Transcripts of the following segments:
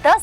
10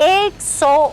100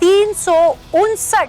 359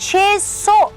600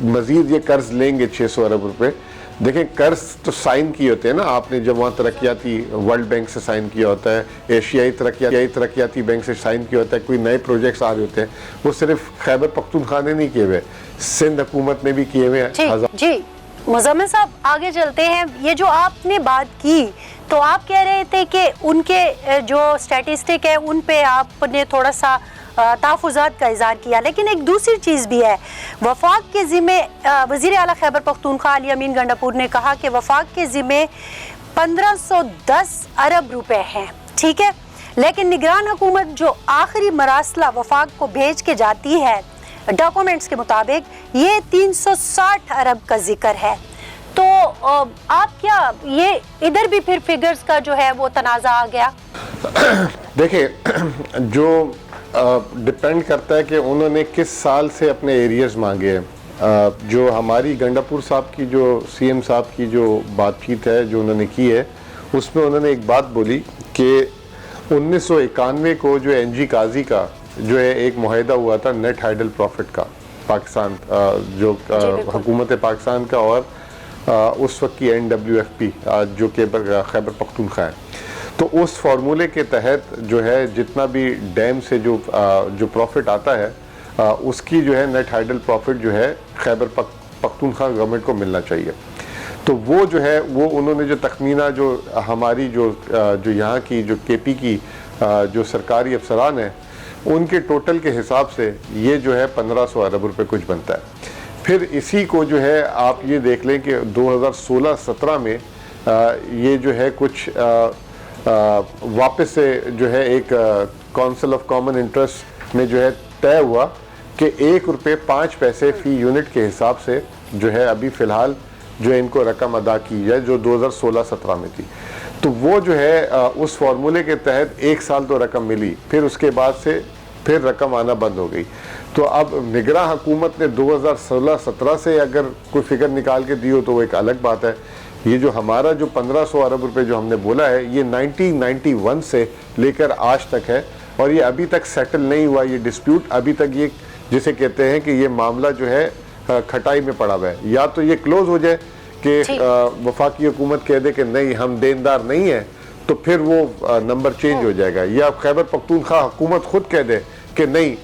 مزید یہ قرض لیں گے 600 ارب روپے. دیکھیں قرض تو سائن کیے ہوتے ہیں نا آپ نے, جب وہاں ترقیاتی ورلڈ بینک سے سائن کیا ہوتا ہے, ایشیائی ترقیاتی بینک سے سائن کیا ہوتا ہے, کوئی نئے پروجیکٹس آ رہے ہوتے ہیں, وہ صرف خیبر پختونخوا نے نہیں کیے ہوئے, سندھ حکومت نے بھی کیے ہوئے ہیں. جی مزمل صاحب آگے چلتے ہیں. یہ جو آپ نے بات کی تو آپ کہہ رہے تھے کہ ان کے جو اسٹیٹسٹک ہے ان پہ آپ نے تھوڑا سا تحفظات کا اظہار کیا, لیکن ایک دوسری چیز بھی ہے. وفاق کے ذمے وزیر اعلیٰ خیبر پختونخوا علی امین گنڈاپور نے کہا کہ وفاق کے ذمے 1510 ارب روپے ہیں, ٹھیک ہے, لیکن نگران حکومت جو آخری مراسلہ وفاق کو بھیج کے جاتی ہے ڈاکومنٹس کے مطابق یہ 360 ارب کا ذکر ہے. تو آپ کیا یہ ادھر بھی پھر فگرز کا جو ہے وہ تنازع آ گیا؟ دیکھیں جو ڈپینڈ کرتا ہے کہ انہوں نے کس سال سے اپنے ایریز مانگے ہیں. جو ہماری گنڈاپور صاحب کی جو سی ایم صاحب کی جو بات چیت ہے جو انہوں نے کی ہے, اس میں انہوں نے ایک بات بولی کہ 1991 کو جو این جی قاضی کا جو ہے ایک معاہدہ ہوا تھا نیٹ ہائیڈل پروفٹ کا, پاکستان جو حکومت پاکستان کا اور اس وقت کی NWFP جو کہ خیبر پختونخوا ہے, تو اس فارمولے کے تحت جو ہے جتنا بھی ڈیم سے جو پروفٹ آتا ہے اس کی جو ہے نیٹ ہائیڈل پروفٹ جو ہے خیبر پختونخوا گورنمنٹ کو ملنا چاہیے. تو وہ جو ہے وہ انہوں نے جو تخمینہ جو ہماری جو یہاں کی جو کے پی کی جو سرکاری افسران ہیں ان کے ٹوٹل کے حساب سے یہ جو ہے 1500 ارب روپے کچھ بنتا ہے. پھر اسی کو جو ہے آپ یہ دیکھ لیں کہ 2016-17 میں یہ جو ہے کچھ واپس سے جو ہے ایک کونسل آف کامن انٹرسٹ میں جو ہے طے ہوا کہ 1 روپے 5 پیسے فی یونٹ کے حساب سے جو ہے ابھی فی الحال جو ان کو رقم ادا کی جائے جو 2016-17 میں تھی. تو وہ جو ہے اس فارمولے کے تحت 1 سال تو رقم ملی, پھر اس کے بعد سے پھر رقم آنا بند ہو گئی. تو اب نگراں حکومت نے 2016-17 سے اگر کوئی فگر نکال کے دی ہو تو وہ ایک الگ بات ہے. یہ جو ہمارا جو 1500 ارب روپے جو ہم نے بولا ہے یہ 1991 سے لے کر آج تک ہے, اور یہ ابھی تک سیٹل نہیں ہوا. یہ ڈسپیوٹ ابھی تک یہ جسے کہتے ہیں کہ یہ معاملہ جو ہے کھٹائی میں پڑا ہوا ہے. یا تو یہ کلوز ہو جائے کہ وفاقی حکومت کہہ دے کہ نہیں ہم دیندار نہیں ہیں, تو پھر وہ نمبر چینج ہو جائے گا, یا خیبر پختونخوا حکومت خود کہہ دے کہ نہیں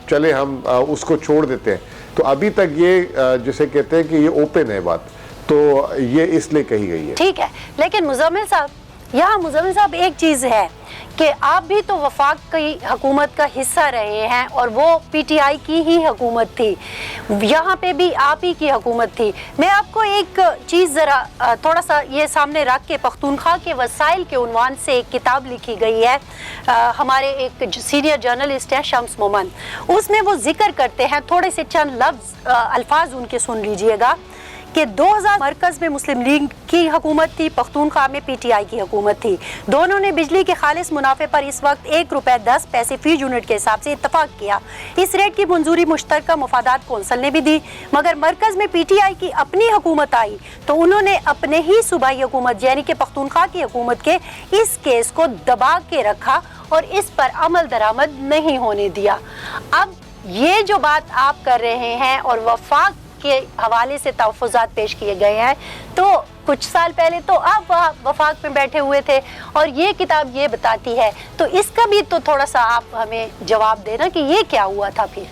چلے ہم اس کو چھوڑ دیتے ہیں. تو ابھی تک یہ جسے کہتے ہیں کہ یہ اوپن ہے بات, تو یہ اس لیے کہی گئی ہے. ٹھیک ہے, لیکن مزمل صاحب ایک چیز ہے کہ آپ بھی تو وفاق کی حکومت کا حصہ رہے ہیں اور وہ پی ٹی آئی کی ہی حکومت تھی, یہاں پہ بھی آپ ہی کی حکومت تھی. میں آپ کو ایک چیز ذرا تھوڑا سا یہ سامنے رکھ کے, پختونخوا کے وسائل کے عنوان سے ایک کتاب لکھی گئی ہے ہمارے ایک سینئر جرنلسٹ ہیں شمس مومن, اس میں وہ ذکر کرتے ہیں, تھوڑے سے چند الفاظ ان کے سن لیجئے گا کہ 2000 مرکز میں مسلم لیگ کی حکومت تھی, پختونخوا میں پی ٹی آئی کی حکومت تھی. دونوں نے بجلی کے خالص منافع پر اس وقت 1 روپے 10 پیسے فی یونٹ کے حساب سے اتفاق کیا. اس ریٹ کی منظوری مشترکہ مفادات کونسل نے بھی دی, مگر مرکز میں پی ٹی آئی کی اپنی حکومت آئی تو انہوں نے اپنے ہی صوبائی حکومت یعنی کہ پختونخوا کی حکومت کے اس کیس کو دبا کے رکھا اور اس پر عمل درآمد نہیں ہونے دیا. اب یہ جو بات آپ کر رہے ہیں اور وفاق کے حوالے سے تحفظات پیش کیے گئے ہیں, تو کچھ سال پہلے تو آپ وفاق میں بیٹھے ہوئے تھے اور یہ کتاب یہ بتاتی ہے, تو اس کا بھی تو تھوڑا سا آپ ہمیں جواب دینا کہ یہ کیا ہوا تھا. پھر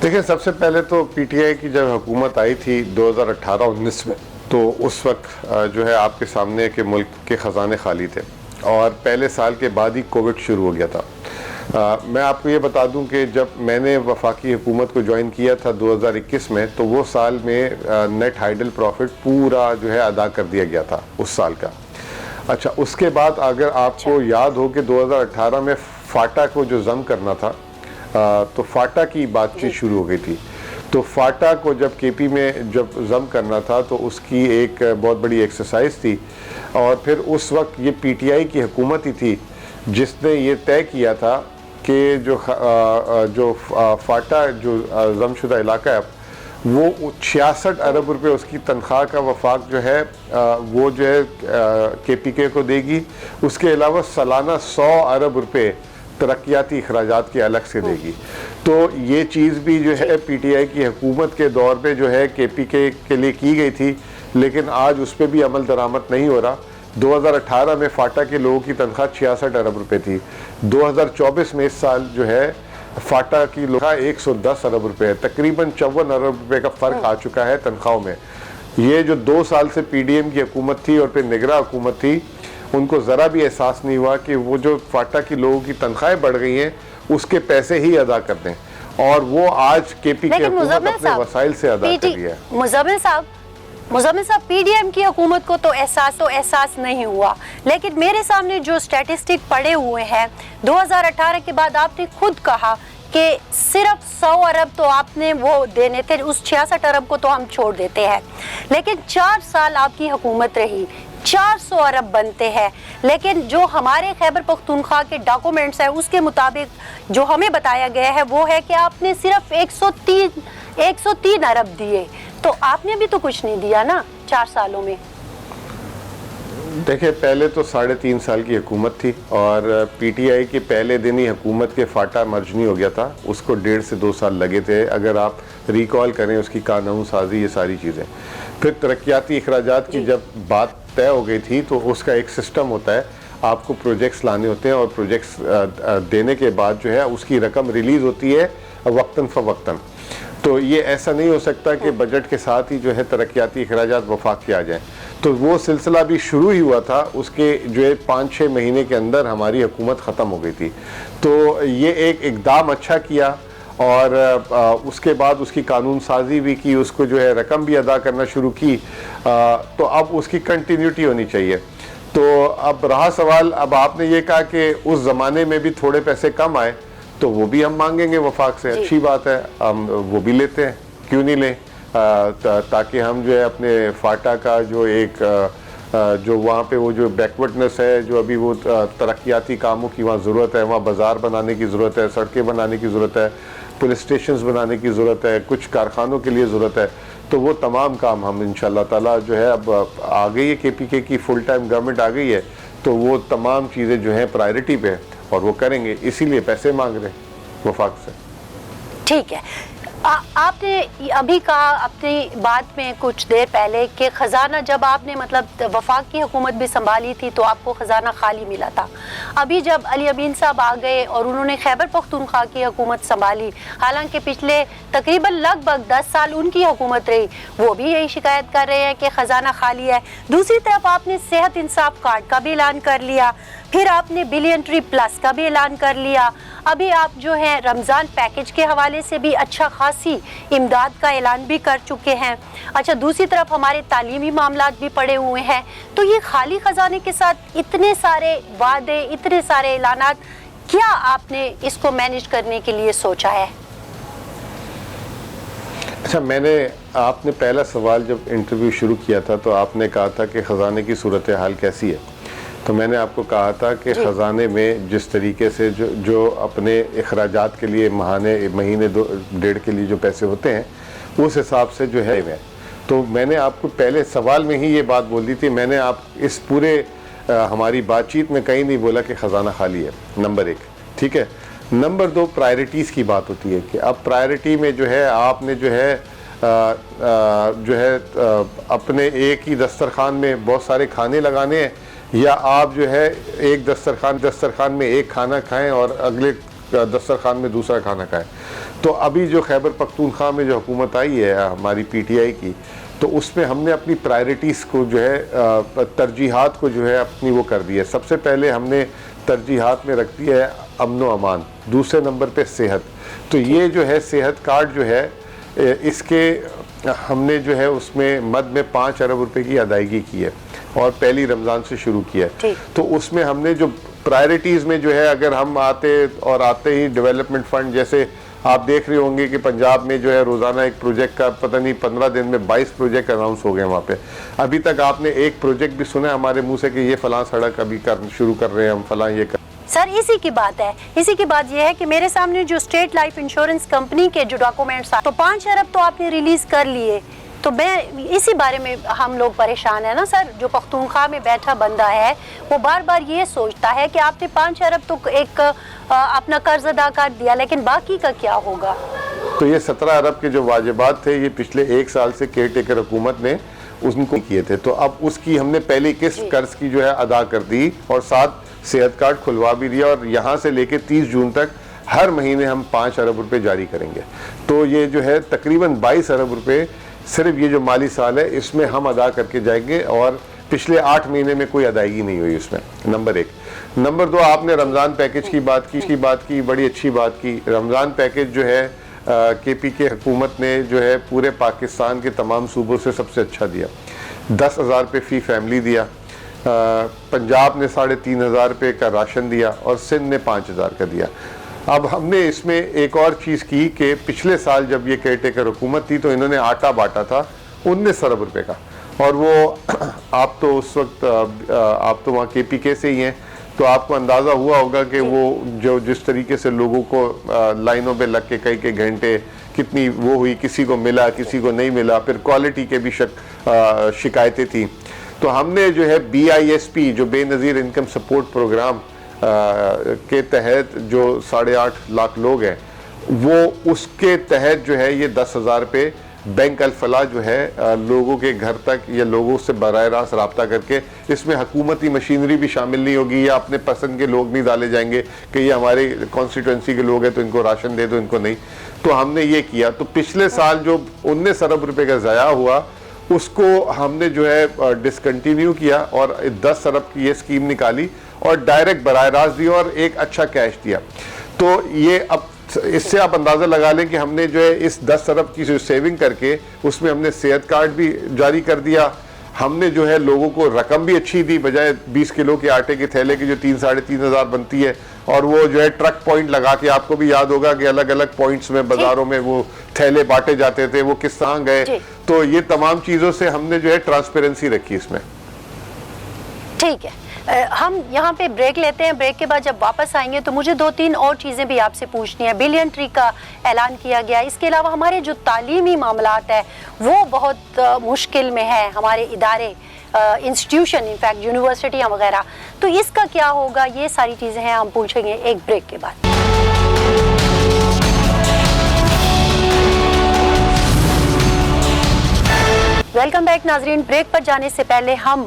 دیکھیں سب سے پہلے تو پی ٹی آئی کی جب حکومت آئی تھی 2018-19 میں, تو اس وقت جو ہے آپ کے سامنے کہ ملک کے خزانے خالی تھے اور پہلے سال کے بعد ہی کووڈ شروع ہو گیا تھا. میں آپ کو یہ بتا دوں کہ جب میں نے وفاقی حکومت کو جوائن کیا تھا 2021 میں, تو وہ سال میں نیٹ ہائیڈل پروفٹ پورا جو ہے ادا کر دیا گیا تھا اس سال کا. اچھا, اس کے بعد اگر آپ کو یاد ہو کہ 2018 میں فاٹا کو جو ضم کرنا تھا, تو فاٹا کی بات چیت شروع ہو گئی تھی. تو فاٹا کو جب کے پی میں جب ضم کرنا تھا تو اس کی ایک بہت بڑی ایکسرسائز تھی, اور پھر اس وقت یہ پی ٹی آئی کی حکومت ہی تھی جس نے یہ طے کیا تھا کہ جو فاٹا جو ضم شدہ علاقہ ہے وہ 66 ارب روپے اس کی تنخواہ کا وفاق جو ہے وہ جو ہے کے پی کے کو دے گی. اس کے علاوہ سالانہ 100 ارب روپے ترقیاتی اخراجات کے الگ سے دے گی. تو یہ چیز بھی جو ہے پی ٹی آئی کی حکومت کے دور پہ جو ہے کے پی کے لیے کی گئی تھی، لیکن آج اس پہ بھی عمل درآمد نہیں ہو رہا۔ 2018 میں فاٹا کے لوگوں کی تنخواہ 66 ارب روپے تھی، 2024 میں اس سال جو ہے فاٹا کی تنخواہ 110 ارب روپے ہے، تقریباً 54 ارب روپے کا فرق آ چکا ہے تنخواہوں میں۔ یہ جو 2 سال سے پی ڈی ایم کی حکومت تھی اور پھر نگراں حکومت تھی، ان کو ذرا بھی احساس نہیں ہوا کہ وہ جو فاٹا کی لوگوں کی تنخواہیں بڑھ گئی ہیں اس کے پیسے ہی ادا کر دیں، اور وہ آج کے پی کی حکومت اپنے وسائل سے ادا کر رہی ہے۔ مزمل صاحب پی ڈی ایم کی حکومت کو تو احساس نہیں ہوا، لیکن میرے سامنے جو سٹیٹسٹک پڑے ہوئے ہیں 2018 کے بعد آپ نے خود کہا کہ صرف 100 ارب تو آپ نے وہ دینے تھے، اس 66 ارب کو تو ہم چھوڑ دیتے ہیں، لیکن 4 سال آپ کی حکومت رہی، 400 ارب بنتے ہیں، لیکن جو ہمارے خیبر پختونخوا کے ڈاکومنٹس ہیں اس کے مطابق جو ہمیں بتایا گیا ہے وہ ہے کہ آپ نے صرف 103 ارب دیے، تو آپ نے بھی تو کچھ نہیں دیا نا 4 سالوں میں۔ دیکھیں، پہلے تو 3.5 سال کی حکومت تھی، اور پی ٹی آئی کے پہلے دن ہی حکومت کے فاٹا مرج نہیں ہو گیا تھا، اس کو 1.5 سے 2 سال لگے تھے، اگر آپ ریکال کریں اس کی قانون سازی، یہ ساری چیزیں۔ پھر ترقیاتی اخراجات کی جب بات طے ہو گئی تھی تو اس کا ایک سسٹم ہوتا ہے، آپ کو پروجیکٹس لانے ہوتے ہیں، اور پروجیکٹس دینے کے بعد جو ہے اس کی رقم ریلیز ہوتی ہے وقتاً فوقتاً۔ تو یہ ایسا نہیں ہو سکتا کہ بجٹ کے ساتھ ہی جو ہے ترقیاتی اخراجات وفاق کیا جائیں، تو وہ سلسلہ بھی شروع ہی ہوا تھا، اس کے جو ہے 5-6 مہینے کے اندر ہماری حکومت ختم ہو گئی تھی۔ تو یہ ایک اقدام اچھا کیا، اور اس کے بعد اس کی قانون سازی بھی کی، اس کو جو ہے رقم بھی ادا کرنا شروع کی، تو اب اس کی کنٹینیوٹی ہونی چاہیے۔ تو اب رہا سوال، اب آپ نے یہ کہا کہ اس زمانے میں بھی تھوڑے پیسے کم آئے، تو وہ بھی ہم مانگیں گے وفاق سے، اچھی بات ہے، ہم وہ بھی لیتے ہیں، کیوں نہیں لیں، تاکہ ہم جو ہے اپنے فاٹا کا جو ایک جو وہاں پہ وہ جو بیکورڈنس ہے، جو ابھی وہ ترقیاتی کاموں کی وہاں ضرورت ہے، وہاں بازار بنانے کی ضرورت ہے، سڑکیں بنانے کی ضرورت ہے، پولیس اسٹیشنز بنانے کی ضرورت ہے، کچھ کارخانوں کے لیے ضرورت ہے، تو وہ تمام کام ہم انشاءاللہ تعالیٰ جو ہے اب آ گئی ہے، کے پی کے کی فل ٹائم گورنمنٹ آ گئی ہے، تو وہ تمام چیزیں جو ہیں پرائرٹی پہ، اور وہ کریں گے، اسی لیے پیسے مانگ رہے ہیں وفاق سے۔ ٹھیک ہے، آپ نے ابھی کہا اپنی بات میں کچھ دیر پہلے کہ خزانہ، جب آپ نے مطلب وفاق کی حکومت بھی سنبھالی تھی تو آپ کو خزانہ خالی ملا تھا، ابھی جب علی امین صاحب آ گئے اور انہوں نے خیبر پختونخوا کی حکومت سنبھالی، حالانکہ پچھلے تقریباً لگ بھگ 10 سال ان کی حکومت رہی، وہ بھی یہی شکایت کر رہے ہیں کہ خزانہ خالی ہے۔ دوسری طرف آپ نے صحت انصاف کارڈ کا بھی اعلان کر لیا، پھر آپ نے بلین ٹری پلس کا بھی اعلان کر لیا، ابھی آپ جو ہے رمضان پیکج کے حوالے سے بھی اچھا خاصی امداد کا اعلان بھی کر چکے ہیں۔ اچھا، دوسری طرف ہمارے تعلیمی معاملات بھی پڑے ہوئے ہیں، تو یہ خالی خزانے کے ساتھ اتنے سارے وعدے، اتنے سارے اعلانات، کیا آپ نے اس کو مینیج کرنے کے لیے سوچا ہے؟ اچھا، آپ نے پہلا سوال جب انٹرویو شروع کیا تھا تو آپ نے کہا تھا کہ خزانے کی صورتحال کیسی ہے، تو میں نے آپ کو کہا تھا کہ خزانے میں جس طریقے سے جو اپنے اخراجات کے لیے مہینے 1.5 کے لیے جو پیسے ہوتے ہیں اس حساب سے جو ہے، تو میں نے آپ کو پہلے سوال میں ہی یہ بات بول دی تھی، میں نے آپ اس پورے ہماری بات چیت میں کہیں نہیں بولا کہ خزانہ خالی ہے، نمبر 1، ٹھیک ہے۔ نمبر 2، پرائرٹیز کی بات ہوتی ہے کہ اب پرائرٹی میں جو ہے آپ نے جو ہے اپنے ایک ہی دسترخوان میں بہت سارے کھانے لگانے ہیں، یا آپ جو ہے ایک دسترخوان میں ایک کھانا کھائیں اور اگلے دسترخوان میں دوسرا کھانا کھائیں۔ تو ابھی جو خیبر پختونخوا میں جو حکومت آئی ہے ہماری پی ٹی آئی کی، تو اس میں ہم نے اپنی پرائرٹیز کو جو ہے ترجیحات کو جو ہے اپنی وہ کر دی ہے۔ سب سے پہلے ہم نے ترجیحات میں رکھ دیا ہے امن و امان، دوسرے نمبر پہ صحت۔ تو یہ جو ہے صحت کارڈ جو ہے اس کے ہم نے جو ہے اس میں مد میں 5 ارب روپے کی ادائیگی کی ہے، اور پہلی رمضان سے شروع کیا ہے۔ تو اس میں ہم نے جو پرائرٹیز میں جو ہے، اگر ہم آتے ہی ڈیولپمنٹ فنڈ، جیسے آپ دیکھ رہے ہوں گے کہ پنجاب میں جو ہے روزانہ ایک پروجیکٹ کا پتہ نہیں 15 دن میں 22 پروجیکٹ اناؤنس ہو گئے وہاں پہ، ابھی تک آپ نے ایک پروجیکٹ بھی سنا ہے ہمارے منہ سے کہ یہ فلاں سڑک ابھی شروع کر رہے ہیں ہم، فلاں یہ کر۔ سر، اسی کی بات ہے، اسی کی بات یہ ہے کہ میرے سامنے جو اسٹیٹ لائف انشورنس کمپنی کے جو ڈاکومنٹس، تو 5 ارب تو آپ نے ریلیز کر لیے، تو میں اسی بارے میں ہم لوگ پریشان ہیں نا سر. جو پختونخوا میں بیٹھا بندہ ہے وہ بار بار یہ سوچتا ہے کہ آپ نے 5 ارب تو ایک اپنا قرض ادا کر دیا, لیکن باقی کا کیا ہوگا؟ تو یہ 17 ارب کے جو واجبات تھے یہ پچھلے 1 سال سے کیئر ٹیکر حکومت نے ان کو کیے تھے, تو اب اس کی ہم نے پہلی قسط قرض کی جو ہے ادا کر دی اور ساتھ صحت کارڈ کھلوا بھی دیا, اور یہاں سے لے کے 30 جون تک ہر مہینے ہم 5 ارب روپے جاری کریں گے. تو یہ جو ہے تقریباً 22 ارب روپے صرف یہ جو مالی سال ہے اس میں ہم ادا کر کے جائیں گے, اور پچھلے 8 مہینے میں کوئی ادائیگی نہیں ہوئی اس میں. نمبر 1. نمبر 2, آپ نے رمضان پیکج کی بات کی, بڑی اچھی بات کی. رمضان پیکج جو ہے کے پی کے حکومت نے جو ہے پورے پاکستان کے تمام صوبوں سے سب سے اچھا دیا. 10,000 روپے فی فیملی دیا, پنجاب نے 3,500 روپے کا راشن دیا, اور سندھ نے 5,000 کا دیا. اب ہم نے اس میں ایک اور چیز کی کہ پچھلے سال جب یہ کیئر ٹیکر حکومت تھی تو انہوں نے آٹا بانٹا تھا 19 ارب روپے کا, اور وہ آپ تو اس وقت آپ تو وہاں کے پی کے سے ہی ہیں, تو آپ کو اندازہ ہوا ہوگا کہ وہ جو جس طریقے سے لوگوں کو لائنوں پہ لگ کے کئی گھنٹے کتنی وہ ہوئی, کسی کو ملا کسی کو نہیں ملا, پھر کوالٹی کے بھی شکایتیں تھیں. تو ہم نے جو ہے BISP جو بے نظیر انکم سپورٹ پروگرام کے تحت جو 8.5 لاکھ لوگ ہیں, وہ اس کے تحت جو ہے یہ 10,000 روپے بینک الفلاح جو ہے لوگوں کے گھر تک یا لوگوں سے براہ راست رابطہ کر کے, اس میں حکومتی مشینری بھی شامل نہیں ہوگی یا اپنے پسند کے لوگ نہیں ڈالے جائیں گے کہ یہ ہمارے کانسٹیٹوئنسی کے لوگ ہیں تو ان کو راشن دے دو, ان کو نہیں. تو ہم نے یہ کیا. تو پچھلے سال جو 19 ارب روپے کا ضیاع ہوا اس کو ہم نے جو ہے ڈسکنٹینیو کیا اور 10 ارب کی یہ اسکیم نکالی اور ڈائریکٹ براہ راست دیا اور ایک اچھا کیش دیا. تو یہ اب اس سے آپ اندازہ لگا لیں کہ ہم نے جو ہے اس 10 ارب کی جو سیونگ کر کے اس میں ہم نے صحت کارڈ بھی جاری کر دیا, ہم نے جو ہے لوگوں کو رقم بھی اچھی دی, بجائے 20 کلو کے آٹے کے تھیلے کی جو 3,500 بنتی ہے, اور وہ جو ہے ٹرک پوائنٹ لگا کے, آپ کو بھی یاد ہوگا کہ الگ الگ پوائنٹس میں بازاروں میں وہ تھیلے بانٹے جاتے تھے, وہ کس طرح گئے. تو یہ تمام چیزوں سے ہم نے جو ہے ٹرانسپیرنسی رکھی اس میں. ٹھیک ہے, ہم یہاں پہ بریک لیتے ہیں. بریک کے بعد جب واپس آئیں گے تو مجھے 2-3 اور چیزیں بھی آپ سے پوچھنی ہیں. بلین ٹری کا اعلان کیا گیا, اس کے علاوہ ہمارے جو تعلیمی معاملات ہیں وہ بہت مشکل میں ہے, ہمارے ادارے انسٹیٹیوشن انفیکٹ یونیورسٹیاں وغیرہ, تو اس کا کیا ہوگا, یہ ساری چیزیں ہیں ہم پوچھیں گے ایک بریک کے بعد. ویلکم بیک ناظرین. بریک پر جانے سے پہلے ہم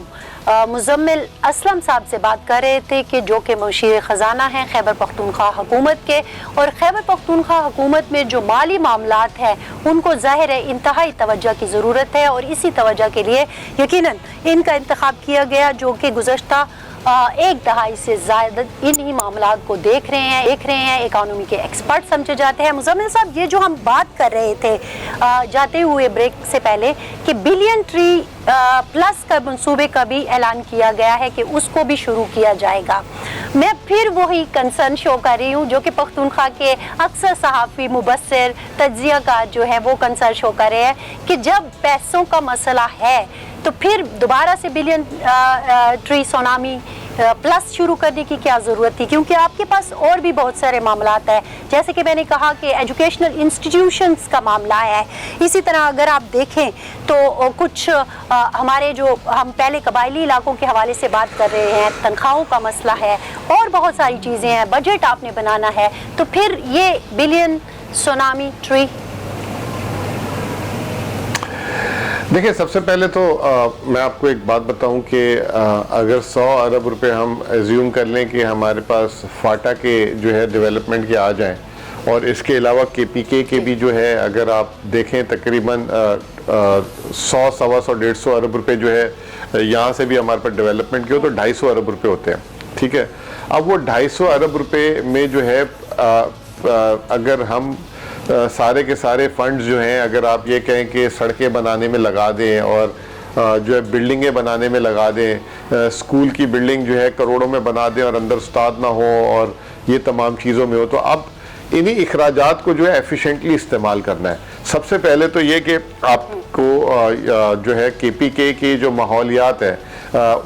مزمل اسلم صاحب سے بات کر رہے تھے کہ جو کہ مشیر خزانہ ہیں خیبر پختونخوا حکومت کے, اور خیبر پختونخوا حکومت میں جو مالی معاملات ہیں ان کو ظاہر ہے انتہائی توجہ کی ضرورت ہے, اور اسی توجہ کے لیے یقیناً ان کا انتخاب کیا گیا جو کہ گزشتہ 1 دہائی سے زائد انہی معاملات کو دیکھ رہے ہیں, اکانومی کے ایکسپرٹ سمجھے جاتے ہیں. مزمل صاحب, یہ جو ہم بات کر رہے تھے جاتے ہوئے بریک سے پہلے کہ بلین ٹری پلس کا منصوبے کا بھی اعلان کیا گیا ہے کہ اس کو بھی شروع کیا جائے گا. میں پھر وہی کنسرن شو کر رہی ہوں جو کہ پختونخوا کے اکثر صحافی مبصر تجزیہ کار جو ہے وہ کنسرن شو کر رہے ہیں کہ جب پیسوں کا مسئلہ ہے تو پھر دوبارہ سے بلین ٹری سونامی پلس شروع کرنے کی کیا ضرورت تھی, کیونکہ آپ کے پاس اور بھی بہت سارے معاملات ہیں. جیسے کہ میں نے کہا کہ ایجوکیشنل انسٹیٹیوشنز کا معاملہ ہے. اسی طرح اگر آپ دیکھیں تو کچھ ہمارے جو ہم پہلے قبائلی علاقوں کے حوالے سے بات کر رہے ہیں, تنخواہوں کا مسئلہ ہے اور بہت ساری چیزیں ہیں, بجٹ آپ نے بنانا ہے, تو پھر یہ بلین سونامی ٹری. دیکھیں, سب سے پہلے تو میں آپ کو ایک بات بتاؤں کہ اگر 100 ارب روپے ہم ایزیوم کر لیں کہ ہمارے پاس فاٹا کے جو ہے ڈیولپمنٹ کے آ جائیں, اور اس کے علاوہ کے پی کے بھی جو ہے اگر آپ دیکھیں تقریباً 100, 125, 150 ارب روپے جو ہے یہاں سے بھی ہمارے پاس ڈیولپمنٹ کے ہو تو 250 ارب روپے ہوتے ہیں. ٹھیک ہے, اب وہ 250 ارب روپے میں جو ہے اگر ہم سارے کے سارے فنڈز جو ہیں اگر آپ یہ کہیں کہ سڑکیں بنانے میں لگا دیں اور جو ہے بلڈنگیں بنانے میں لگا دیں, اسکول کی بلڈنگ جو ہے کروڑوں میں بنا دیں اور اندر استاد نہ ہو اور یہ تمام چیزوں میں ہو, تو اب انہی اخراجات کو جو ہے ایفیشینٹلی استعمال کرنا ہے. سب سے پہلے تو یہ کہ آپ کو جو ہے کے پی کے کی جو ماحولیات ہے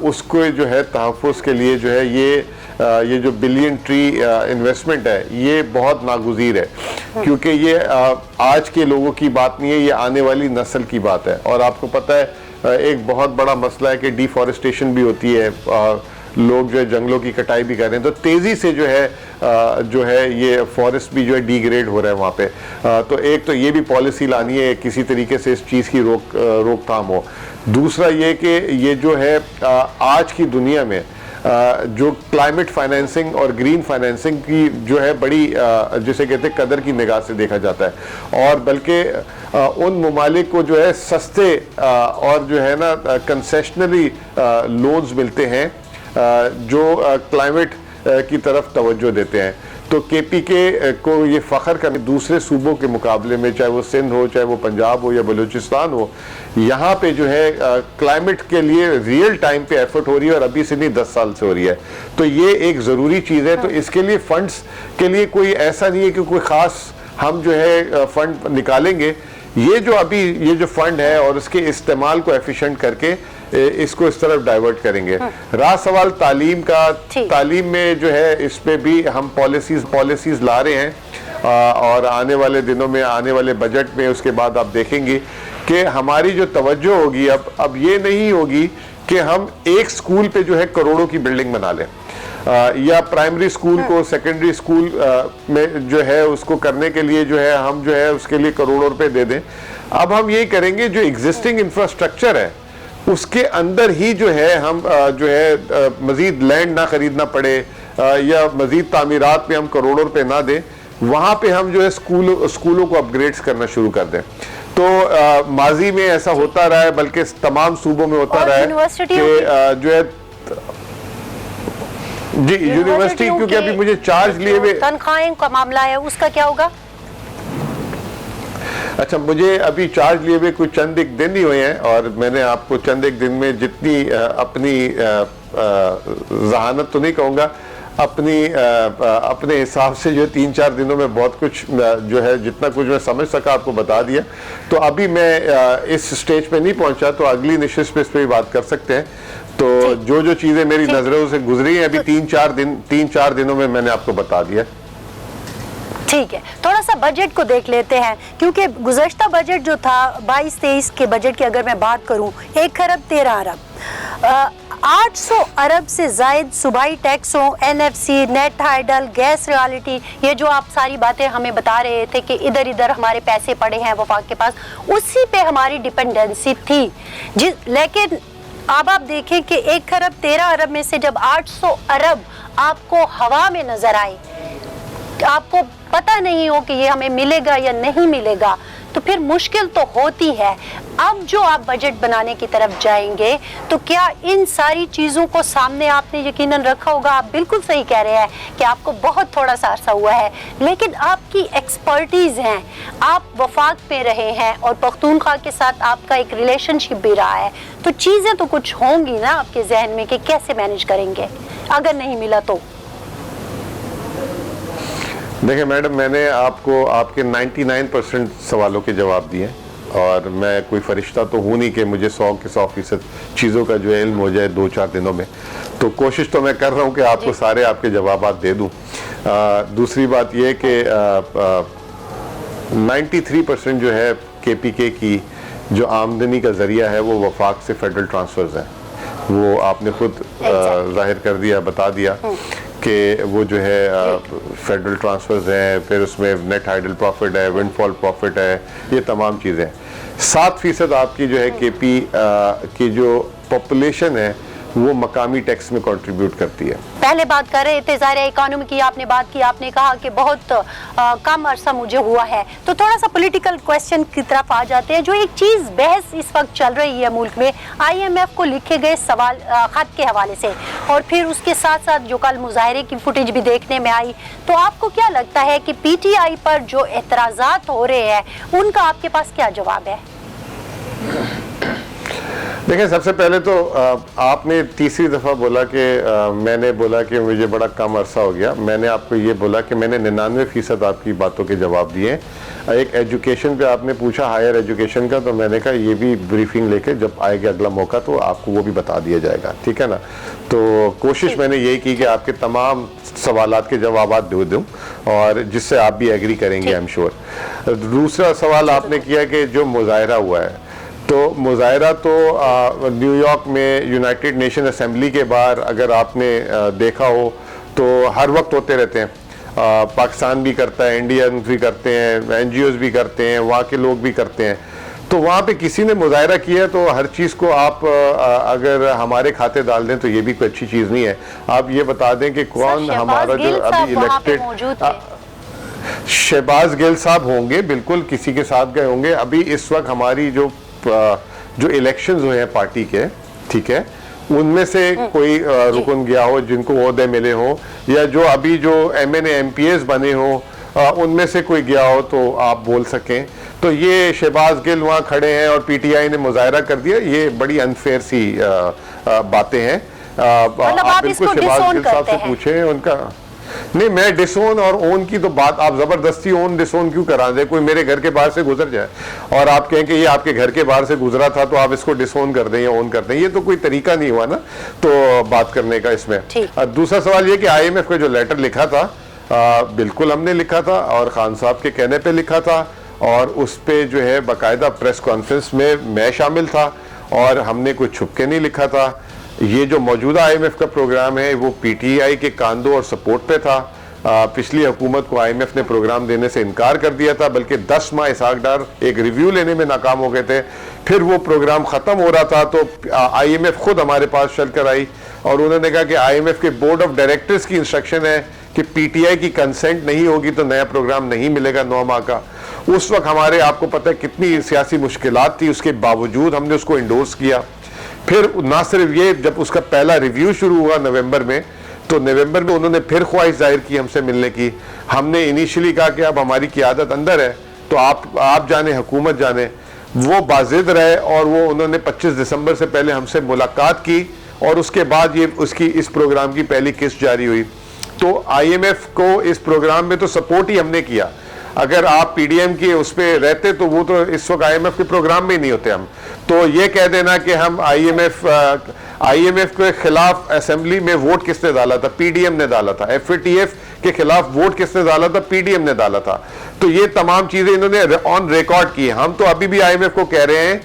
اس کو جو ہے تحفظ کے لیے جو ہے یہ یہ جو بلین ٹری انویسٹمنٹ ہے یہ بہت ناگزیر ہے، کیونکہ یہ آج کے لوگوں کی بات نہیں ہے، یہ آنے والی نسل کی بات ہے۔ اور آپ کو پتہ ہے ایک بہت بڑا مسئلہ ہے کہ ڈیفارسٹیشن بھی ہوتی ہے، لوگ جو ہے جنگلوں کی کٹائی بھی کر رہے ہیں، تو تیزی سے جو ہے یہ فارسٹ بھی جو ہے ڈی گریڈ ہو رہا ہے وہاں پہ۔ تو ایک تو یہ بھی پالیسی لانی ہے کسی طریقے سے اس چیز کی روک تھام ہو۔ دوسرا یہ کہ یہ جو ہے آج کی دنیا میں جو کلائمیٹ فائنینسنگ اور گرین فائنینسنگ کی جو ہے بڑی جسے کہتے ہیں قدر کی نگاہ سے دیکھا جاتا ہے، اور بلکہ ان ممالک کو جو ہے سستے اور جو ہے نا کنسیشنلی لونز ملتے ہیں جو کلائمیٹ کی طرف توجہ دیتے ہیں۔ تو کے پی کے کو یہ فخر کرنے دوسرے صوبوں کے مقابلے میں، چاہے وہ سندھ ہو، چاہے وہ پنجاب ہو یا بلوچستان ہو، یہاں پہ جو ہے کلائمیٹ کے لیے ریئل ٹائم پہ ایفرٹ ہو رہی ہے، اور ابھی سے نہیں 10 سال سے ہو رہی ہے۔ تو یہ ایک ضروری چیز ہے۔ تو اس کے لیے فنڈز کے لیے کوئی ایسا نہیں ہے کہ کوئی خاص ہم جو ہے فنڈ نکالیں گے، یہ جو ابھی یہ جو فنڈ ہے اور اس کے استعمال کو ایفیشنٹ کر کے اس کو اس طرف ڈائیورٹ کریں گے۔ رہا سوال تعلیم کا، تعلیم میں جو ہے اس پہ بھی ہم پالیسیز لا رہے ہیں، اور آنے والے دنوں میں آنے والے بجٹ میں اس کے بعد آپ دیکھیں گے کہ ہماری جو توجہ ہوگی اب یہ نہیں ہوگی کہ ہم ایک سکول پہ جو ہے کروڑوں کی بلڈنگ بنا لیں، یا پرائمری سکول کو سیکنڈری سکول میں جو ہے اس کو کرنے کے لیے جو ہے ہم جو ہے اس کے لیے کروڑوں روپے دے دیں۔ اب ہم یہی کریں گے جو ایگزسٹنگ انفراسٹرکچر ہے اس کے اندر ہی جو ہے ہم جو ہے مزید لینڈ نہ خریدنا پڑے، یا مزید تعمیرات پہ ہم کروڑوں روپے نہ دیں، وہاں پہ ہم جو ہے اسکولوں کو اپ گریڈز کرنا شروع کر دیں۔ تو ماضی میں ایسا ہوتا رہا ہے، بلکہ تمام صوبوں میں ہوتا رہا ہے کہ جو ہے جی یونیورسٹی، کیونکہ ابھی مجھے چارج لیے ہوئے تنخواہیں کا معاملہ ہے، اس کا کیا ہوگا؟ اچھا، مجھے ابھی چارج لیے ہوئے کوئی چند ایک دن ہی ہوئے ہیں، اور میں نے آپ کو چند ایک دن میں جتنی اپنی ذہانت تو نہیں کہوں گا، اپنے حساب سے جو 3-4 دنوں میں بہت کچھ جو ہے جتنا کچھ میں سمجھ سکا آپ کو بتا دیا۔ تو ابھی میں اس سٹیج پہ نہیں پہنچا، تو اگلی نشست پہ اس پہ بھی بات کر سکتے ہیں۔ تو جو چیزیں میری نظروں سے گزری ہیں ابھی 3-4 دنوں میں نے آپ کو بتا دیا۔ ٹھیک ہے، تھوڑا سا بجٹ کو دیکھ لیتے ہیں، کیونکہ گزشتہ بجٹ جو تھا 22-23 کے بجٹ کی اگر میں بات کروں، 1 ارب 13 ارب 800 ارب سے زائد صوبائی ٹیکسوں، N F C, net hydel, gas royalty, یہ جو آپ ساری باتیں ہمیں بتا رہے تھے کہ ادھر ادھر ہمارے پیسے پڑے ہیں وفاق کے پاس، اسی پہ ہماری ڈیپینڈنسی تھی۔ لیکن اب آپ دیکھیں کہ 1 ارب 13 ارب میں سے جب 800 ارب آپ کو ہوا میں نظر آئے، آپ کو پتہ نہیں ہو کہ یہ ہمیں ملے گا یا نہیں ملے گا، تو پھر مشکل تو ہوتی ہے۔ اب جو آپ بجٹ بنانے کی طرف جائیں گے تو کیا ان ساری چیزوں کو سامنے آپ نے یقیناً رکھا ہوگا؟ آپ بالکل صحیح کہہ رہے ہیں کہ آپ کو بہت تھوڑا سا عرصہ ہوا ہے، لیکن آپ کی ایکسپرٹیز ہیں، آپ وفاق میں رہے ہیں اور پختونخوا کے ساتھ آپ کا ایک ریلیشن شپ بھی رہا ہے، تو چیزیں تو کچھ ہوں گی نا آپ کے ذہن میں کہ کیسے مینیج کریں گے اگر نہیں ملا تو؟ دیکھیں میڈم، میں نے آپ کو آپ کے 99% سوالوں کے جواب دیے، اور میں کوئی فرشتہ تو ہوں نہیں کہ مجھے 100% چیزوں کا جو ہے علم ہو جائے 2-4 دنوں میں، تو کوشش تو میں کر رہا ہوں کہ آپ کو سارے آپ کے جوابات دے دوں۔ دوسری بات یہ کہ 93% جو ہے کے پی کے کی جو آمدنی کا ذریعہ ہے وہ وفاق سے فیڈرل ٹرانسفرز ہیں، وہ آپ نے خود ظاہر کر دیا، بتا دیا کہ وہ جو ہے فیڈرل ٹرانسفرز ہیں، پھر اس میں نیٹ ہائیڈل پروفٹ ہے، ونڈ فال پروفٹ ہے، یہ تمام چیزیں۔ 7% آپ کی جو ہے کے پی کی جو پاپولیشن ہے وہ مقامی ٹیکس میں کنٹریبیوٹ کرتی ہے۔ پہلے بات کر رہے تھے ظاہر اکانومی کی، آپ نے بات کی، آپ نے کہا کہ بہت کم عرصہ مجھے ہوا ہے، تو تھوڑا سا پولیٹیکل کویسچن کی طرف آ جاتے ہیں۔ جو ایک چیز بحث اس وقت چل رہی ہے ملک میں، آئی ایم ایف کو لکھے گئے سوال خط کے حوالے سے، اور پھر اس کے ساتھ ساتھ جو کل مظاہرے کی فوٹیج بھی دیکھنے میں آئی، تو آپ کو کیا لگتا ہے کہ پی ٹی آئی پر جو اعتراضات ہو رہے ہیں ان کا آپ کے پاس کیا جواب ہے؟ دیکھیں سب سے پہلے تو آپ نے تیسری دفعہ بولا کہ میں نے بولا کہ مجھے بڑا کم عرصہ ہو گیا. میں نے آپ کو یہ بولا کہ میں نے 99% آپ کی باتوں کے جواب دیے. ایک ایجوکیشن پہ آپ نے پوچھا, ہائر ایجوکیشن کا, تو میں نے کہا یہ بھی بریفنگ لے کے جب آئے گا اگلا موقع تو آپ کو وہ بھی بتا دیا جائے گا, ٹھیک ہے نا. تو کوشش میں نے یہی کی کہ آپ کے تمام سوالات کے جوابات دوں اور جس سے آپ بھی ایگری کریں گے, آئی ایم شیور. دوسرا سوال آپ نے کیا کہ جو مظاہرہ ہوا ہے, تو مظاہرہ تو نیو یارک میں یونائٹڈ نیشن اسمبلی کے باہر اگر آپ نے دیکھا ہو تو ہر وقت ہوتے رہتے ہیں. پاکستان بھی کرتا ہے, انڈین بھی کرتے ہیں, این جی اوز بھی کرتے ہیں, وہاں کے لوگ بھی کرتے ہیں. تو وہاں پہ کسی نے مظاہرہ کیا تو ہر چیز کو آپ اگر ہمارے کھاتے ڈال دیں تو یہ بھی کوئی اچھی چیز نہیں ہے. آپ یہ بتا دیں کہ کون ہمارا جو ابھی الیکٹڈ, شہباز گل صاحب ہوں گے, بالکل کسی کے ساتھ گئے ہوں گے. ابھی اس وقت ہماری جو الیکشنز ہوئے ہیں پارٹی کے, ٹھیک ہے, ان میں سے کوئی رکن گیا ہو جن کو عہدے ملے ہوں, یا جو ابھی جو M N A M P As بنے ہوں ان میں سے کوئی گیا ہو تو آپ بول سکیں. تو یہ شہباز گل وہاں کھڑے ہیں اور پی ٹی آئی نے مظاہرہ کر دیا, یہ بڑی انفیئر سی باتیں ہیں. آپ بالکل شہباز گل صاحب سے پوچھیں ان کا. نہیں, میں ڈس اون اور اون کی تو بات, آپ زبردستی اون ڈس اون کیوں کرا دیں؟ کوئی میرے گھر کے باہر سے گزر جائے اور آپ کہیں کہ یہ آپ کے گھر کے باہر سے گزرا تھا تو آپ اس کو ڈس اون کر دیں یا اون کر دیں, یہ تو کوئی طریقہ نہیں ہوا نا تو بات کرنے کا اس میں. دوسرا سوال یہ کہ آئی ایم ایف کا جو لیٹر لکھا تھا, بالکل ہم نے لکھا تھا اور خان صاحب کے کہنے پہ لکھا تھا, اور اس پہ جو ہے باقاعدہ پریس کانفرنس میں شامل تھا اور ہم نے کوئی چھپ کے نہیں لکھا تھا. یہ جو موجودہ آئی ایم ایف کا پروگرام ہے وہ پی ٹی آئی کے کاندوں اور سپورٹ پہ تھا. پچھلی حکومت کو آئی ایم ایف نے پروگرام دینے سے انکار کر دیا تھا, بلکہ 10 ماہ اسحاق ڈار ایک ریویو لینے میں ناکام ہو گئے تھے. پھر وہ پروگرام ختم ہو رہا تھا تو آئی ایم ایف خود ہمارے پاس چل کر آئی اور انہوں نے کہا کہ آئی ایم ایف کے بورڈ آف ڈائریکٹرز کی انسٹرکشن ہے کہ پی ٹی آئی کی کنسنٹ نہیں ہوگی تو نیا پروگرام نہیں ملے گا 9 ماہ کا. اس وقت ہمارے, آپ کو پتہ ہے کتنی سیاسی مشکلات تھی, اس کے باوجود ہم نے اس کو انڈورس کیا. پھر نہ صرف یہ, جب اس کا پہلا ریویو شروع ہوا نومبر میں, تو نومبر میں انہوں نے پھر خواہش ظاہر کی ہم سے ملنے کی. ہم نے انیشلی کہا کہ اب ہماری قیادت اندر ہے تو آپ جانے, حکومت جانے. وہ باضد رہے اور وہ انہوں نے 25 دسمبر سے پہلے ہم سے ملاقات کی اور اس کے بعد یہ اس پروگرام کی پہلی قسط جاری ہوئی. تو آئی ایم ایف کو اس پروگرام میں تو سپورٹ ہی ہم نے کیا. اگر آپ پی ڈی ایم کی اس پہ رہتے تو وہ تو اس وقت آئی ایم ایف کے پروگرام میں ہی نہیں ہوتے ہم. تو یہ کہہ دینا کہ ہم آئی ایم ایف کے خلاف اسمبلی میں ووٹ کس نے ڈالا تھا؟ پی ڈی ایم نے ڈالا تھا. ایف اے ٹی ایف کے خلاف ووٹ کس نے ڈالا تھا؟ پی ڈی ایم نے ڈالا تھا. تو یہ تمام چیزیں انہوں نے آن ریکارڈ کی. ہم تو ابھی بھی آئی ایم ایف کو کہہ رہے ہیں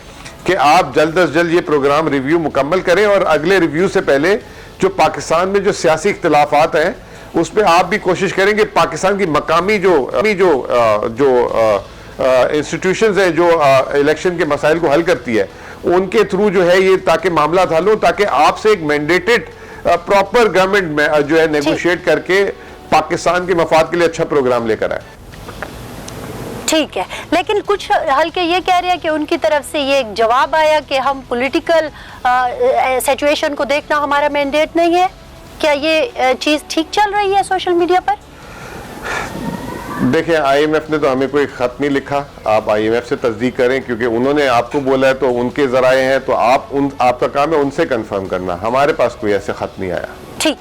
کہ آپ جلد از جلد یہ پروگرام ریویو مکمل کریں, اور اگلے ریویو سے پہلے جو پاکستان میں جو سیاسی اختلافات ہیں اس پہ آپ بھی کوشش کریں کہ پاکستان کی مقامی جو انسٹیٹیوشنز ہیں جو الیکشن کے مسائل کو حل کرتی ہے, ان کے تھرو جو ہے یہ تاکہ معاملات حل ہو, تاکہ آپ سے ایک مینڈیٹڈ پراپر گورنمنٹ میں جو ہے نیگوشیٹ کر کے پاکستان کے مفاد کے لیے اچھا پروگرام لے کر آئے. ٹھیک ہے, لیکن کچھ حلقے یہ کہہ رہے ہیں کہ ان کی طرف سے یہ ایک جواب آیا کہ ہم پولیٹیکل سچویشن کو دیکھنا ہمارا مینڈیٹ نہیں ہے. کیا یہ چیز ٹھیک چل رہی ہے سوشل میڈیا پر؟ دیکھیں, آئی ایم ایف نے تو ہمیں کوئی خط نہیں لکھا. آپ آئی ایم ایف سے تصدیق کریں, کیونکہ انہوں نے آپ کو بولا ہے تو ان کے ذرائع ہیں, تو آپ کا کام ہے ان سے کنفرم کرنا. ہمارے پاس کوئی ایسے خط نہیں آیا. ٹھیک,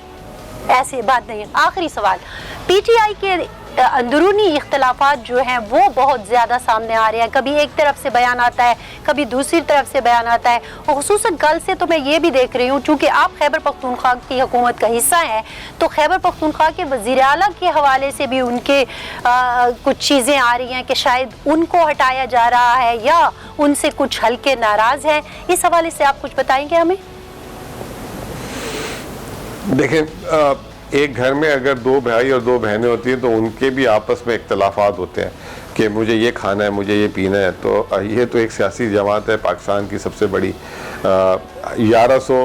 ایسی بات نہیں ہے. آخری سوال, پی ٹی آئی کے اندرونی اختلافات جو ہیں وہ بہت زیادہ سامنے آ رہے ہیں. کبھی ایک طرف سے بیان آتا ہے, کبھی دوسری طرف سے بیان آتا ہے, اور خصوصاً کل سے تو میں یہ بھی دیکھ رہی ہوں, چونکہ آپ خیبر پختونخوا کی حکومت کا حصہ ہیں, تو خیبر پختونخوا کے وزیر اعلیٰ کے حوالے سے بھی ان کے کچھ چیزیں آ رہی ہیں کہ شاید ان کو ہٹایا جا رہا ہے یا ان سے کچھ حلقے ناراض ہیں. اس حوالے سے آپ کچھ بتائیں گے ہمیں؟ دیکھیں, ایک گھر میں اگر 2 بھائی اور 2 بہنیں ہوتی ہیں تو ان کے بھی آپس میں اختلافات ہوتے ہیں کہ مجھے یہ کھانا ہے, مجھے یہ پینا ہے. تو یہ تو ایک سیاسی جماعت ہے, پاکستان کی سب سے بڑی, 1100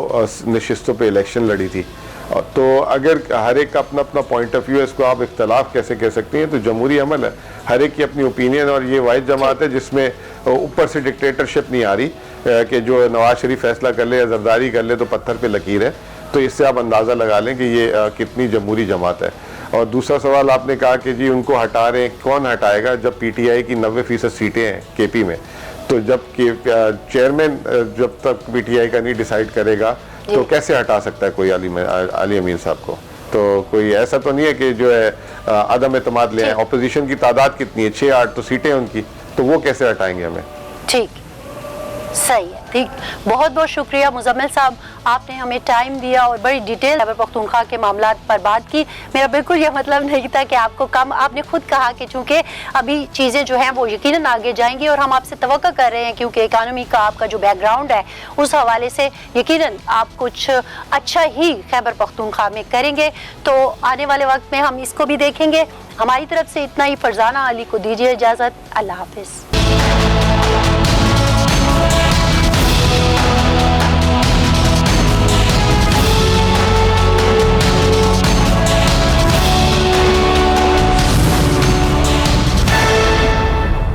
نشستوں پہ الیکشن لڑی تھی. تو اگر ہر ایک کا اپنا اپنا پوائنٹ آف ویو ہے, اس کو آپ اختلاف کیسے کہہ سکتے ہیں؟ تو جمہوری عمل ہے, ہر ایک کی اپنی اوپینین, اور یہ واحد جماعت ہے جس میں اوپر سے ڈکٹیٹرشپ نہیں آ رہی کہ جو نواز شریف فیصلہ کر لے یا زرداری کر لے تو پتھر پہ لکیر ہے. تو اس سے آپ اندازہ لگا لیں کہ یہ کتنی جمہوری جماعت ہے. اور دوسرا سوال آپ نے کہا کہ جی ان کو ہٹا رہے ہیں, کون ہٹائے گا؟ جب پی ٹی آئی کی 90% سیٹیں ہیں کے پی میں, تو جب کہ چیئرمین جب تک پی ٹی آئی کا نہیں ڈیسائیڈ کرے گا تو کیسے ہٹا سکتا ہے کوئی علی امین صاحب کو؟ تو کوئی ایسا تو نہیں ہے کہ جو ہے عدم اعتماد لے آئیں. اپوزیشن کی تعداد کتنی ہے؟ 6-8 تو سیٹیں ان کی, تو وہ کیسے ہٹائیں گے ہمیں؟ ٹھیک, صحیح ہے, ٹھیک. بہت بہت شکریہ مزمل صاحب, آپ نے ہمیں ٹائم دیا اور بڑی ڈیٹیل خیبر پختونخوا کے معاملات پر بات کی. میرا بالکل یہ مطلب نہیں تھا کہ آپ کو کم, آپ نے خود کہا کہ چونکہ ابھی چیزیں جو ہیں وہ یقیناً آگے جائیں گی اور ہم آپ سے توقع کر رہے ہیں کیونکہ اکانومی کا آپ کا جو بیک گراؤنڈ ہے اس حوالے سے یقیناً آپ کچھ اچھا ہی خیبر پختونخوا میں کریں گے. تو آنے والے وقت میں ہم اس کو بھی دیکھیں گے. ہماری طرف سے اتنا ہی. فرزانہ علی کو دیجیے اجازت. اللہ حافظ.